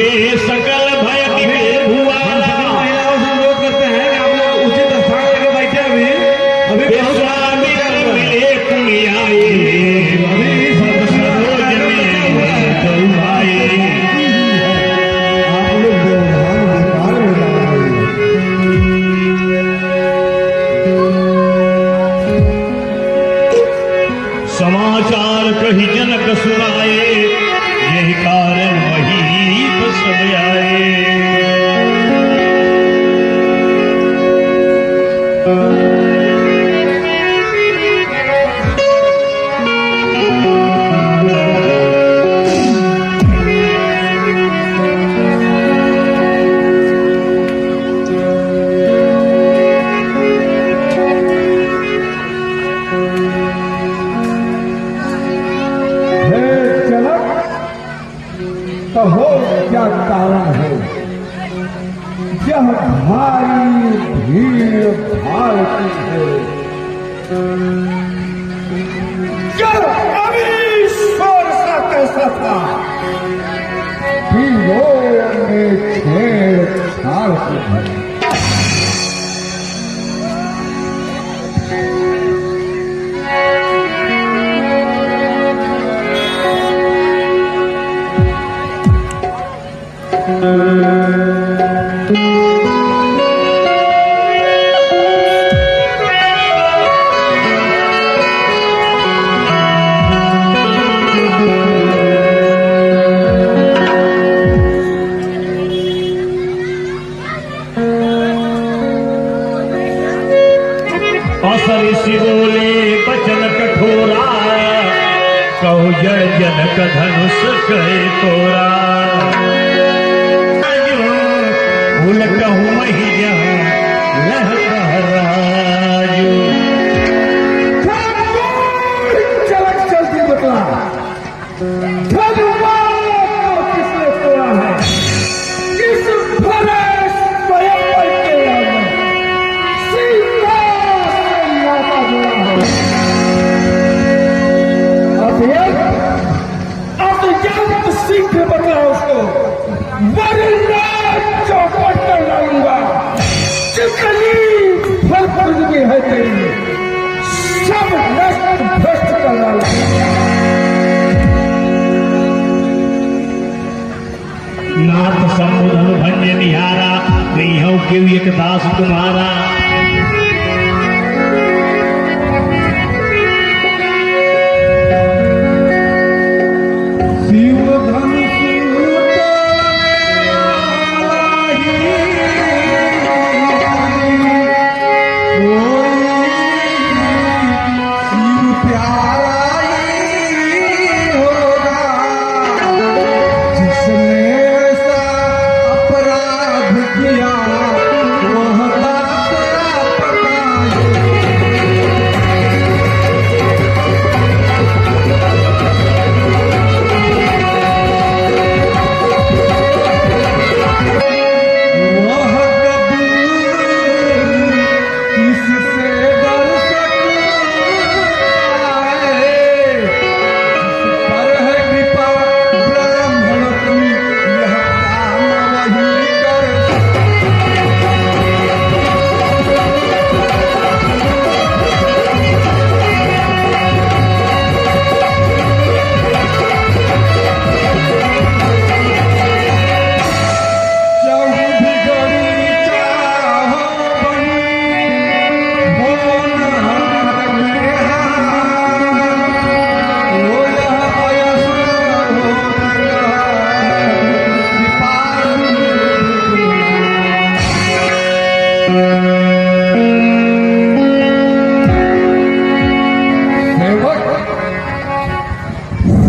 उठे सकल भय भुआला। महिलाओं से अनुरोध करते हैं कि आप लोग उचित स्थान लेके बैठे। अभी विश्वामित्र मिले कुनियाए, सब सरोज में चौभाए। आप लोग व्यवधान बेकार हो जा रहा है। समाचार कही जनक सुनाए, यही कारण वही सब आए। कहो क्या कारण है यह भारी भीड़ भाड़ की है। चल अभी शोर सा कैसा था, भीड़ों में छेड़छाड़ की है। असरिषि बोले बचन कठोरा, कहु जड़ जनक धनुष कहे तोरा। भूल कहूँ महिया लह राजू। चलक चलती बतला किसने तोड़ा है, किस भले स्वयं पर तेरा है, सीता से नाता जुड़ा है। अब जब सीधे बतला उसको, वरना चौपट कर डालूंगा। जितनी फल फूल है तेरी सब नष्ट भ्रष्ट कर डालूंगा। नाथ संबोधन भंज निहारा, नहीं हूँ क्यों एक दास तुम्हारा।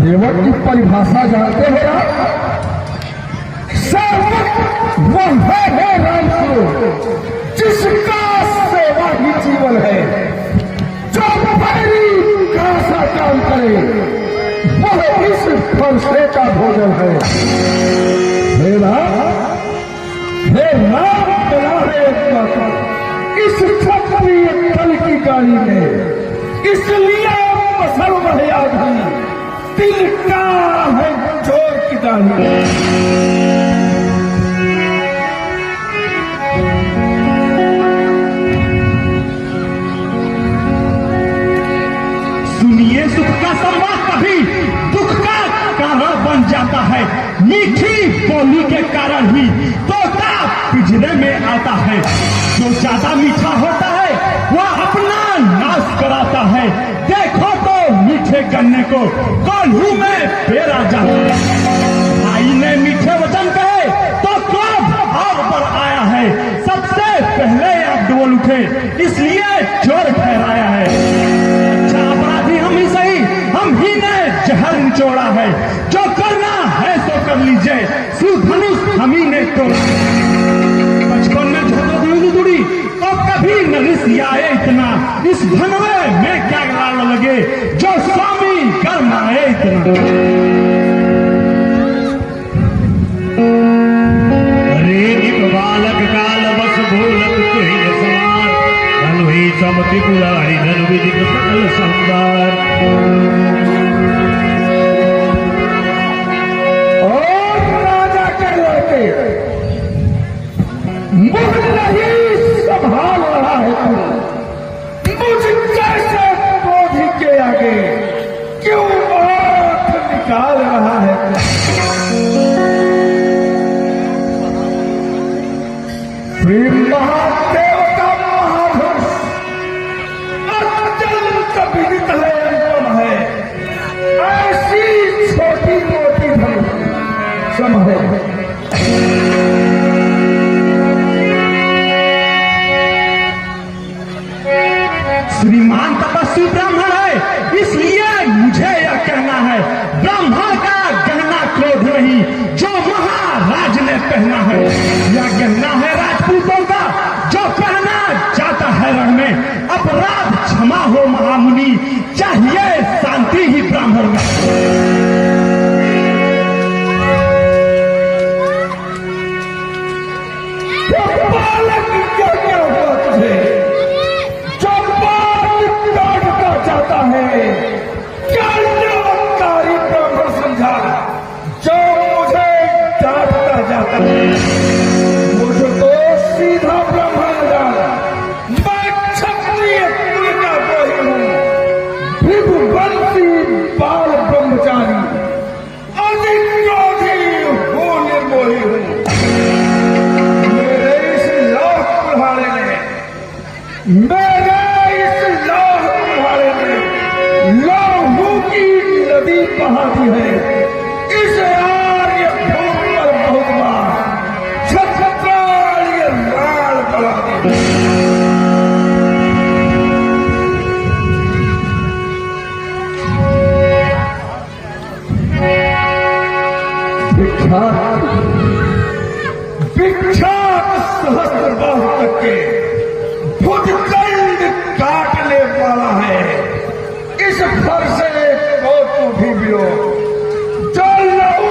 सेवक की परिभाषा जानते हैं आप? सेवक वह है रामस्वरूप जिसका सेवा ही जीवन है। जो बड़ी का सा काम करे वह इस फरसे का भोजन है। हे राम चलावे इस क्षत्रिय कल की गाड़ी में, इसलिए मसल रहे आदमी दिल का है चोर की दाढ़ी। मीठी बोली के कारण ही तोता पिंजरे में आता है। जो ज्यादा मीठा होता है वह अपना नाश कराता है। देखो तो मीठे गन्ने को कोल्हू में पेरा जाता है। भाई ने मीठे वचन कहे तो क्रोध और बढ़ आया है। सबसे पहले आप डोल उठे इसलिए चोर ठहराया है। अच्छा अपराधी हम ही सही, हम ही ने जहर निचोड़ा है। जो करना है सो कर लीजिए, सुधनुष हम ही ने तोड़ा। बचपन में झोंको जुड़ी तो कभी न रिसियाए इतना, इस धनवे में क्या गाल लगे जो स्वामी करमाए इतना। बालक काल बस भूलत तुहि समान, धन हुई समति पुरारी धन विदित सकल संसार। और राजा के लड़के मुझ नहीं संभाल रहा है तू, मुझ जैसे क्रोधी के आगे क्यों आंख निकाल रहा है तू। महादेव का महाधनुष अत्यंत विदित है, अनुपम है। ऐसी छोटी मोटी धनुष समझे श्रीमान तपस्वी ब्राह्मण है, इसलिए मुझे यह कहना है ब्रह्मा का गहना क्रोध नहीं जो महाराज ने पहना है। यह गहना है राजपूतों का जो पहना जाता है रण में। अपराध क्षमा हो महामुनि, चाहिए शांति ही ब्राह्मण में। बालक क्या हुआ तुझे जो बात काटता जाता है? क्या कारी ब्राह्मण समझा जो मुझे डांटता जाता है? मुझको सीधा ब्राह्मण जाना, मैं क्षत्रिय कुल का कोई हूँ, भृगुवंशी बाल ब्रह्मचारी, अधिक क्रोधी हूँ, निर्मोही हूँ। मेरे इस लाख कुल्हाड़े ने लहू की नदी बहा दी है। इस आर्य भूमि पर बहुत बार क्षत्रिय लाल बढ़ा दी। विख्यात सहस्त्रबाहु तक के भुजदंड काटने वाला है। इस फरसे को तू भी बिलो जो लहू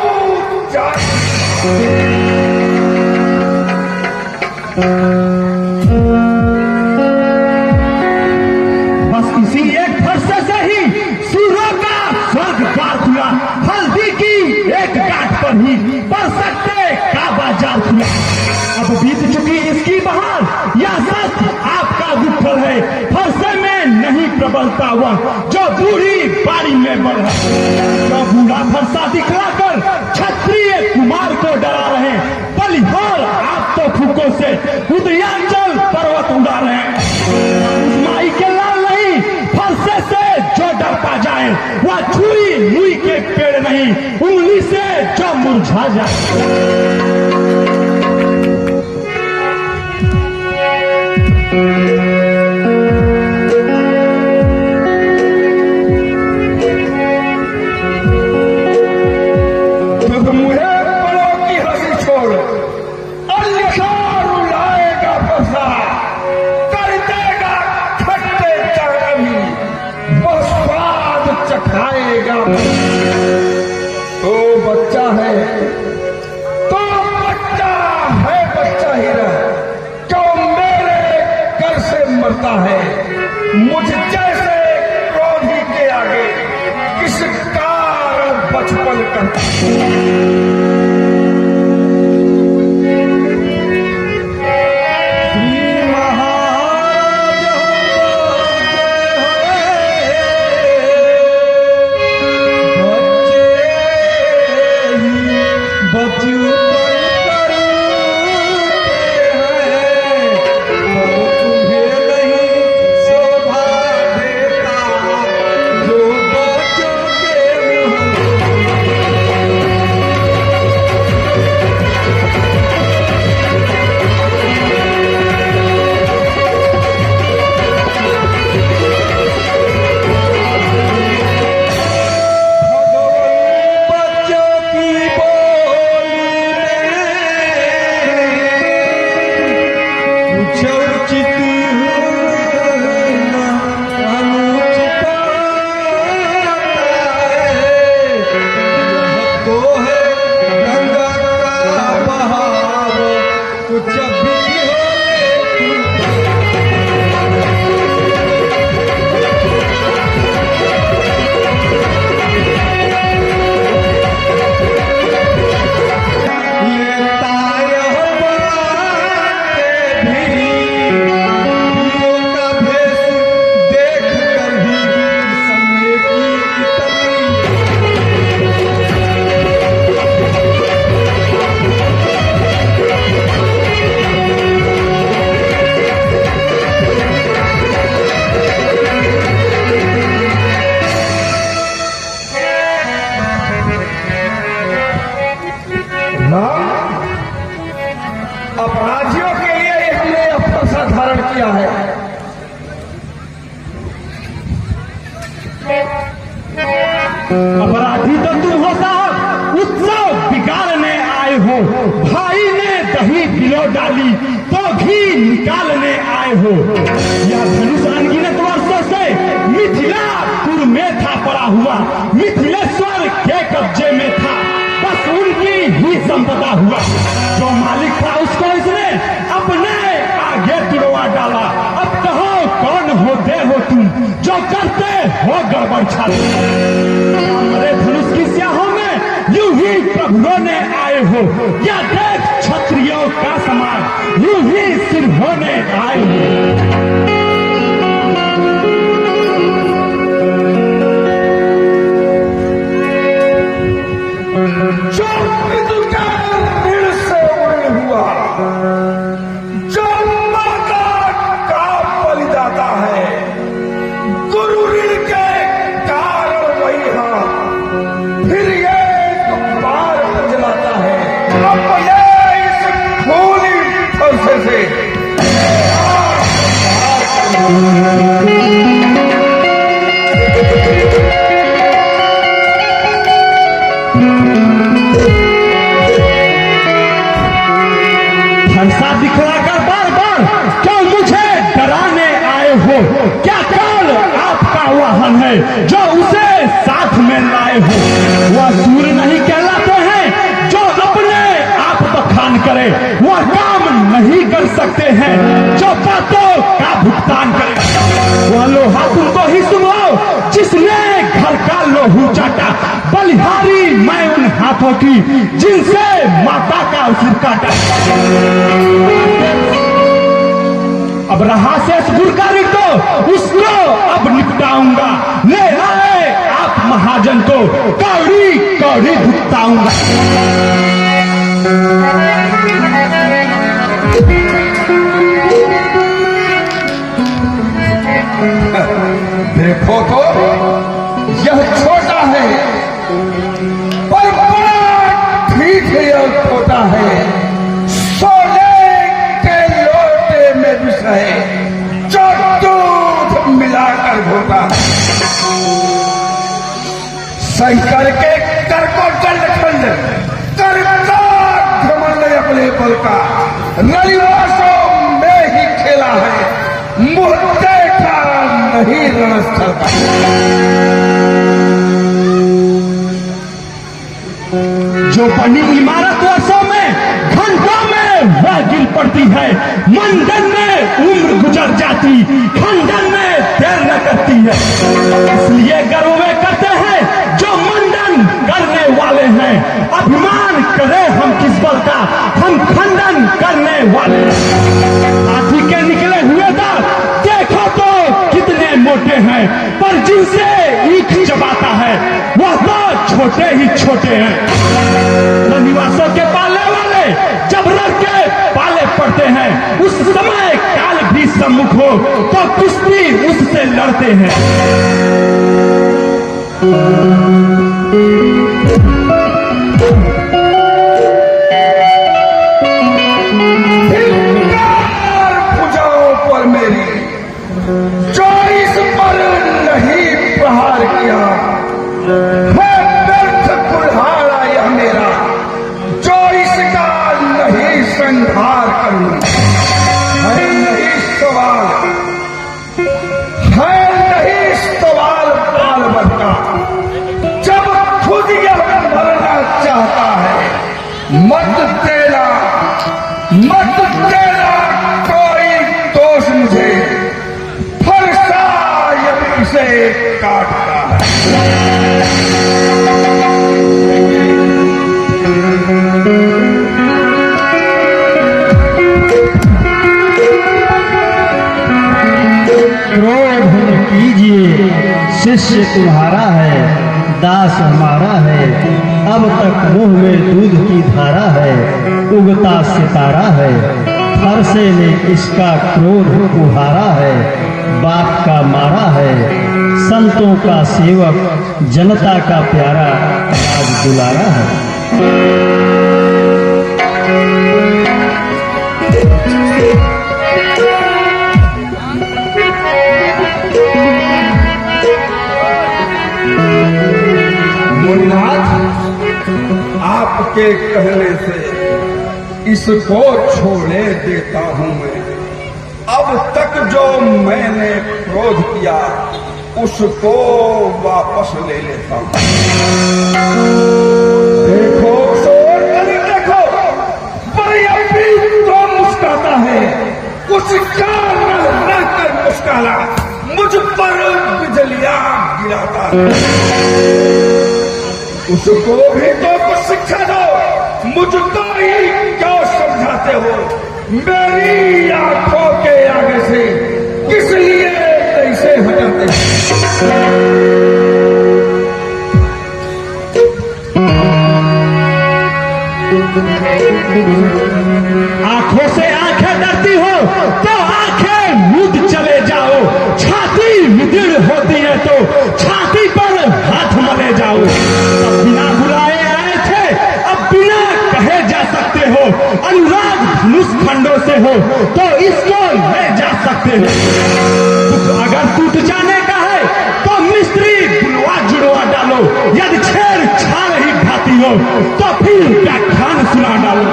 बस इसी एक फरसे से ही सूरों का स्वर्ग पार हुआ। हल्दी की एक गांठ पर ही बढ़ सकते का बाजार खुला। अब बीत चुकी इसकी बहार, यह सच आपका विफल है। फरसे में नहीं प्रबलता हुआ जो बूढ़ी बारी में बढ़ा। जो बूढ़ा फरसा दिखलाकर क्षत्रिय कुमार को डरा रहे, बलिहार आप तो फूकों से उदयांचल पर्वत उड़ा रहे। उस माई के लाल नहीं, फरसे से जो डर पा जाए वह छुई मुई के पेड़ नहीं, उंगली से जो मुरझा जाए। चखाएगा तो बच्चा है तो अपराधियों के लिए हमने अपना धारण किया है। अपराधी तो तुम हो साहब, उत्सव बिगाड़ने आए हो। भाई ने दही पिलो डाली तो घी निकालने आए हो। यह धनुष अनगिनत वर्षों से मिथिलापुर में था पड़ा हुआ, मिथिलेश्वर के कब्जे में था, बस उनकी ही संपदा हुआ। जो मालिक था उसको इसने अपने आगे तुड़वा डाला। अब कहो कौन होते हो तुम जो करते हो गड़बड़ छाती। हमारे धनुष की स्याहों में यूं ही प्रभुओं ने आए हो, या देख क्षत्रियों का समान यूं ही सिर होने आए हो। जो दिल से उड़े हुआ, जो माता का बलिदाता है, गुरु ऋण के कारण वही फिर ये बार जलाता है। अब ये इस खूनी फरसे से फंसा दिखलाकर बार बार क्यों मुझे डराने आए हो। क्या काल आपका वाहन है जो उसे साथ में लाए हो। वह सूर नहीं कहलाते हैं जो अपने आप बखान करे, वह काम नहीं कर सकते हैं जो बातों का भुगतान करे। वह लोहा तुमको ही सुनो जिसने घर का लोहू चाटा, बलिहारी मैं उन हाथों की जिनसे माता का सिर काटा। अब रहा शेष गुरकारी तो उसको अब निपटाऊंगा, ले आए आप महाजन को कौड़ी कौड़ी भुगताऊंगा। देखो तो यह छोटा है पर बड़ा ठीक यह छोटा है। सोने के लोटे में विष है जो दूध मिलाकर घोटा। शंकर के कर को जल खंड करता घमंड अपने बल का, रविवासों में ही खेला है, मुद्दे का नहीं रणस्थल का। जो बनी इमारत वर्षों में घंटों में वह गिर पड़ती है, मंडन में उम्र गुजर जाती, खंडन में देर न करती है। इसलिए गर्व में करते हैं जो मंडन करने वाले हैं, अभिमान करे हम किस बल का, हम खंडन करने वाले हैं। हाथी के निकले हुए दांत देखो तो कितने मोटे हैं, पर जिनसे ईख चबाता है वह तो छोटे ही छोटे हैं। रनिवासों के पाले वाले जब रख के पाले पड़ते हैं, उस समय काल भी सम्मुख हो तो कुश्ती उससे लड़ते हैं। भुजाओं पर मेरी जो इस पर नहीं प्रहार किया, है व्यर्थ कुल्हाड़ा यह मेरा जो इसका नहीं संहार करूं। है नहीं सवाल बाल बच्चा जब खुद शिष्य तुम्हारा है, दास हमारा है, अब तक मुंह में दूध की धारा है, उगता सितारा है, फरसे ने इसका क्रोध उहारा है, बाप का मारा है, संतों का सेवक, जनता का प्यारा, आज दुलारा है। आपके कहने से इसको छोड़े देता हूं मैं। अब तक जो मैंने क्रोध किया उसको वापस ले लेता हूं। देखो देखो, बड़ी अभी तो मुस्कुराता है, कुछ कारण रहकर मुस्कुराला, मुझ पर बिजलियां गिराता है। उसको भी तो कुछ शिक्षा दो, मुझको ही क्यों समझाते हो? मेरी आंखों के आगे से किस लिए कैसे हटाते हो? आंखों से आंखें डरती हो तो आंखें मूंद चले जाओ, छाती विदीर्ण होती है तो छाती पर हाथ मले जाओ। अब बिना बुलाए आए थे, अब बिना कहे जा सकते हो। अनुराग धनुष खंडों से हो तो इसको ले जा सकते हो। अगर टूट जाने का है तो मिस्त्री बुलवा जुड़वा डालो, यदि छेड़छाड़ ही भाती हो तो फिर व्याख्यान सुना डालो।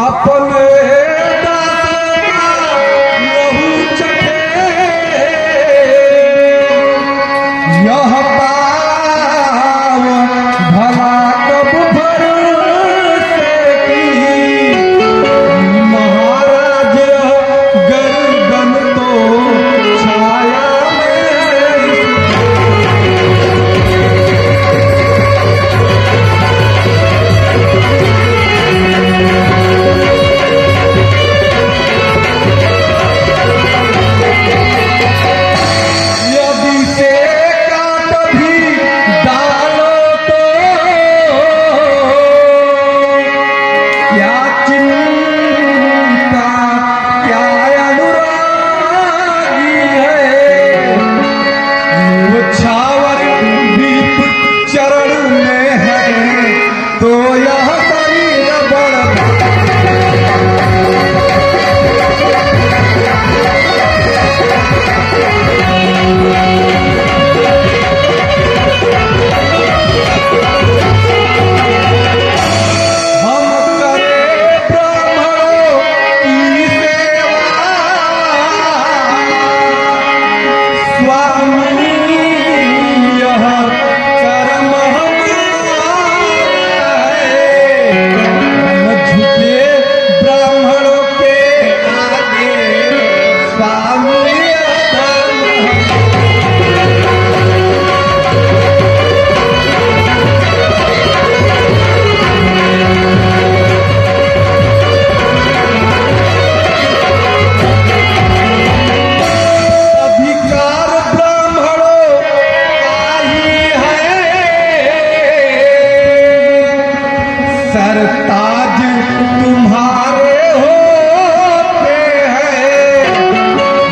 अपने यह पाव भला कब भरोसे की, महाराज गर्दन तो छाया सरताज तुम्हारे होते हैं,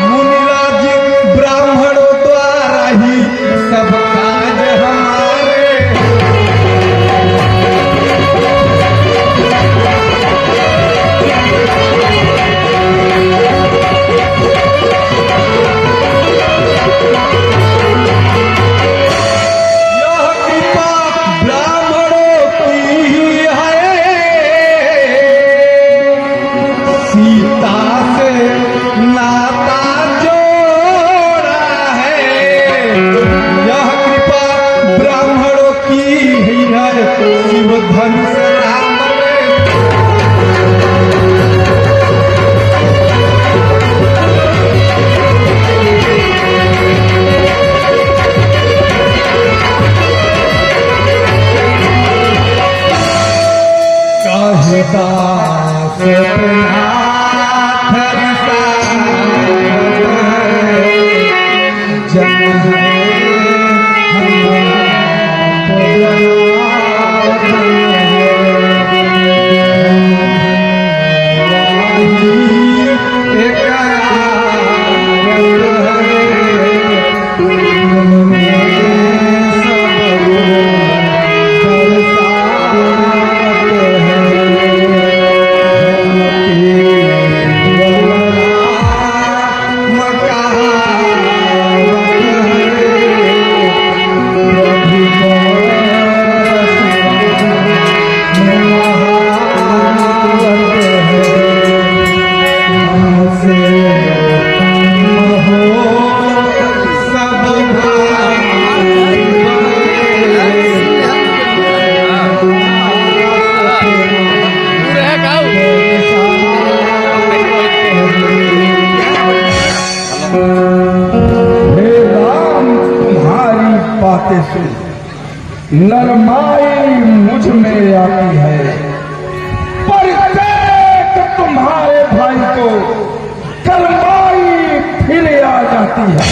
मुनिराज ब्राह्मणों द्वारा ही सब काज हमारे। यह कृपा ब्राह्मणों की है, दास नरमाई मुझ में आती है, पर देख तुम्हारे भाई को करमाई फिर आ जाती है।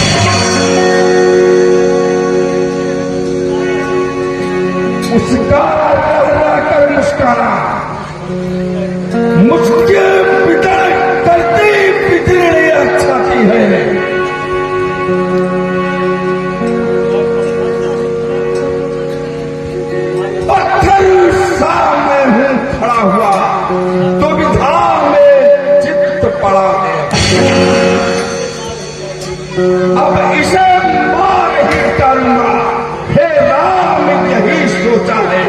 उसका लहरा कर मुस्कारा, मुझके बिगड़ करती बिगड़ने अच्छाती है। खड़ा हुआ तो विधान में चित्त पड़ा है। अब इसे मार ही करूंगा, हे राम यही सोचा है।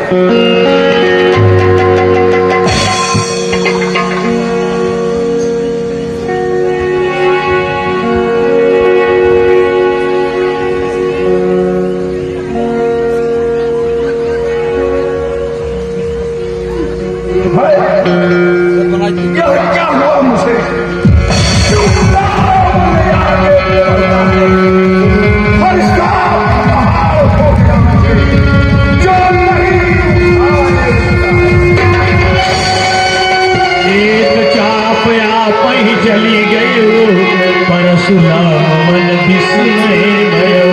यह क्या हुआ मुझे? एक चाप आप ही चली गई, परशुराम मन विस्मय गयो।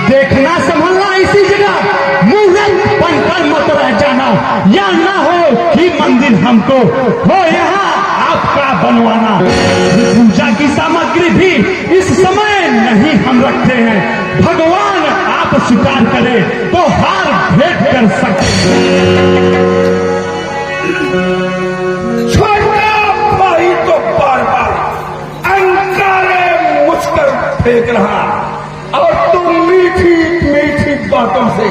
देखना संभलना इसी जगह, मूर्ख बनकर मत रह जाना, या ना हो कि मंदिर हमको हो यहाँ आपका बनवाना। पूजा की सामग्री भी इस समय नहीं हम रखते हैं, भगवान आप स्वीकार करें तो हार भेंट कर सकते। छोटा भाई तो बार बार अंकारे मुझकर फेंक रहा, और तुम मीठी मीठी बातों से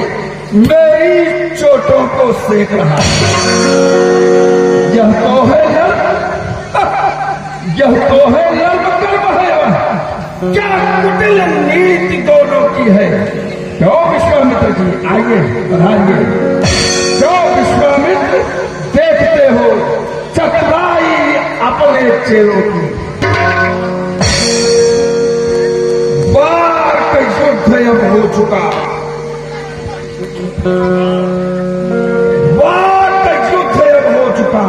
मेरी चोटों को सेक रहा। यह तो है यह तो है नर्म कर्म है। क्या कुटिल नीति दोनों की है। क्यों विश्वामित्र जी, आइए बढ़ाइए। क्यों विश्वामित्र, देखते हो चतुराई अपने चेलों की। बार का युद्ध अब हो चुका, बार का युद्ध अब हो चुका।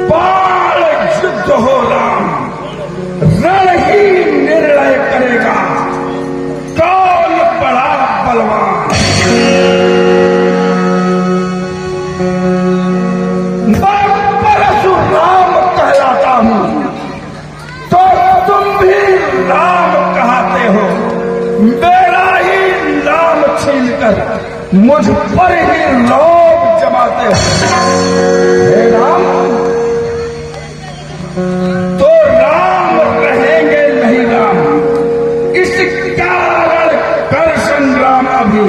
बाल युद्ध हो राम, रण ही निर्णय करेगा कौन बड़ा बलवान। मैं परशुराम कहलाता हूं तो तुम भी राम कहते हो। मेरा ही नाम छीनकर मुझ पर ही लोग जमाते हो। हे राम, तो राम रहेंगे नहीं राम, इस कारण कर संग्राम अभी,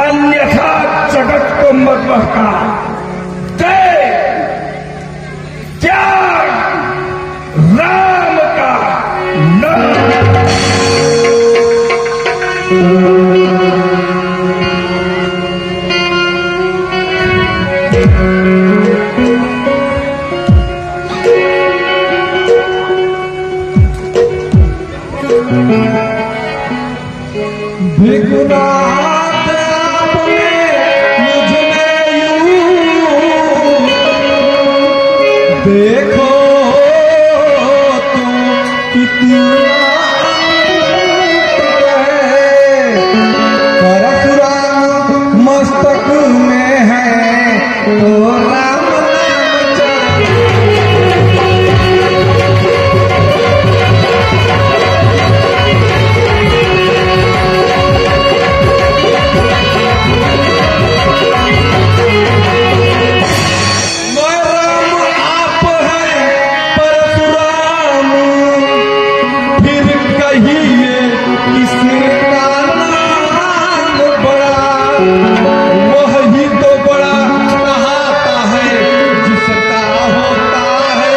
अन्यथा जगत को मत बहका। त्याग राम का नाम। विघ्नाथ आपने मुझ में देखो तुम कितना परशुराम मस्तक में है तो राम नाम चरण। मैं राम आप हैं परशुराम, फिर कहिए किसका नाम बड़ा, वही तो बड़ा कहाता है जिसका होता है।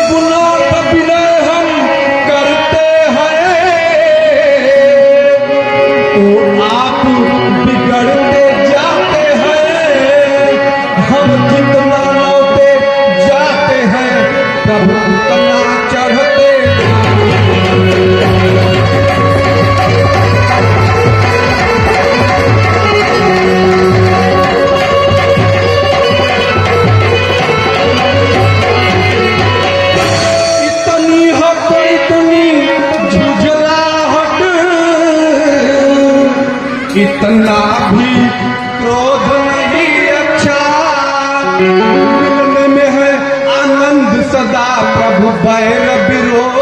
गुनाह का विनय हम करते हैं तो आप बिगड़ते जाते हैं, हम जितना लौटे जाते हैं तब उतना चढ़ते। इतनी हट इतनी झुझलाहट, इतना भी क्रोध नहीं अच्छा, मिलने में है आनंद सदा प्रभु बैर विरोध।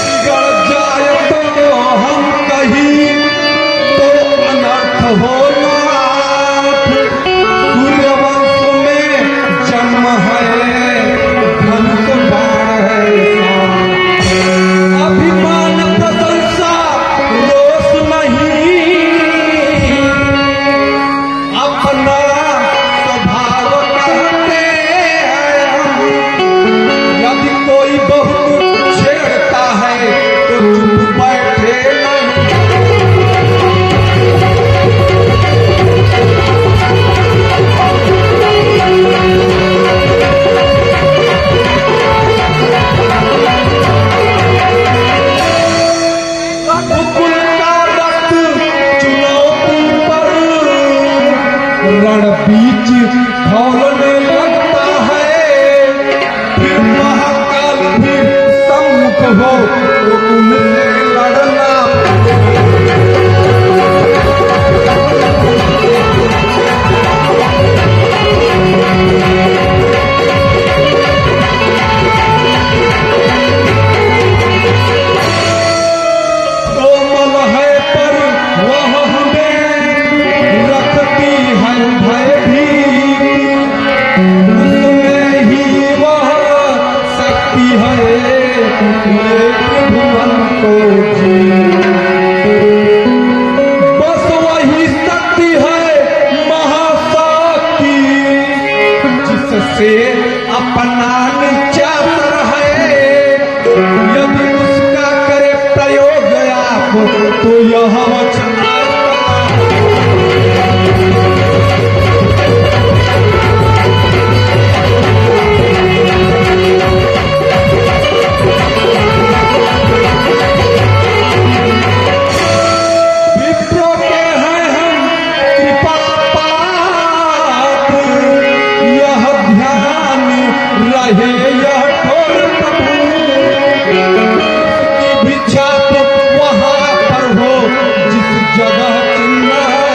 बिगड़ जाए तो हम कहीं तो अनर्थ होना, सूर्यवंश में जन्म है धनुष बाण है। अभिमान प्रशंसा रोष नहीं, अपना स्वभाव कहते हैं हम। यदि कोई बहुत छेड़ता है तो चुप बैठे नहीं। मुकुल का रक्त चुनौती पर रण बीच खौलने लगता है, फिर महाकाल भी सम्मुख हो तो उनसे लड़ना। कोमल है पर वह हमें रखती है भयभीत, उसमें ही वह शक्ति है एक भुवन को जीत। बस वही शक्ति है महाशक्ति, जिससे अपना निचार है। यदि उसका करे प्रयोग आप तो यह वचन विप्रो के हैं हम कृपा पात्र, यह ध्यान रहे यह ठोर प्रभु की भी छाप वहाँ पर हो जिस जगह चिन्ह है।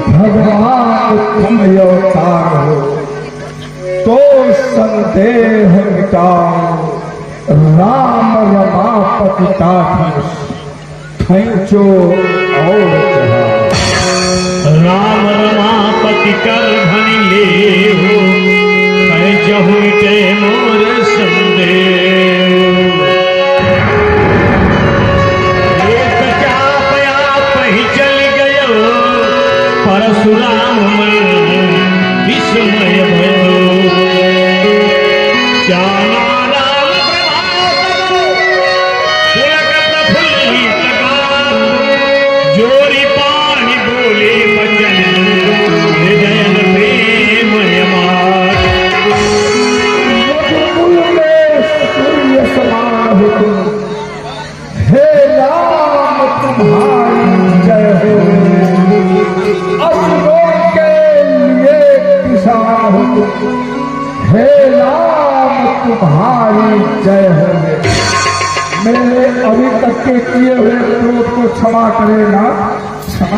भगवान उत्तम अवतार हो, देह मिटाओ राम रमापति ताठ खैचो और चढ़ाओ। राम रमापति कर धनि ले हो जहु के मोर संदेह। एक चाप आप ही चल गयो परशुराम मन विस्मय भयो। जाना राम प्रभात प्रफुल्लित गान जोरी पानी बोले बचन हृदय प्रेम यमार। सूर्य समान हो तुम, हे राम तुम्हारी जय हो। असुरों के लिए किसान हो तुम, हे राम तुम्हारी जय हो। मेरे अभी तक के किए हुए क्रोध को क्षमा करे ना, क्षमा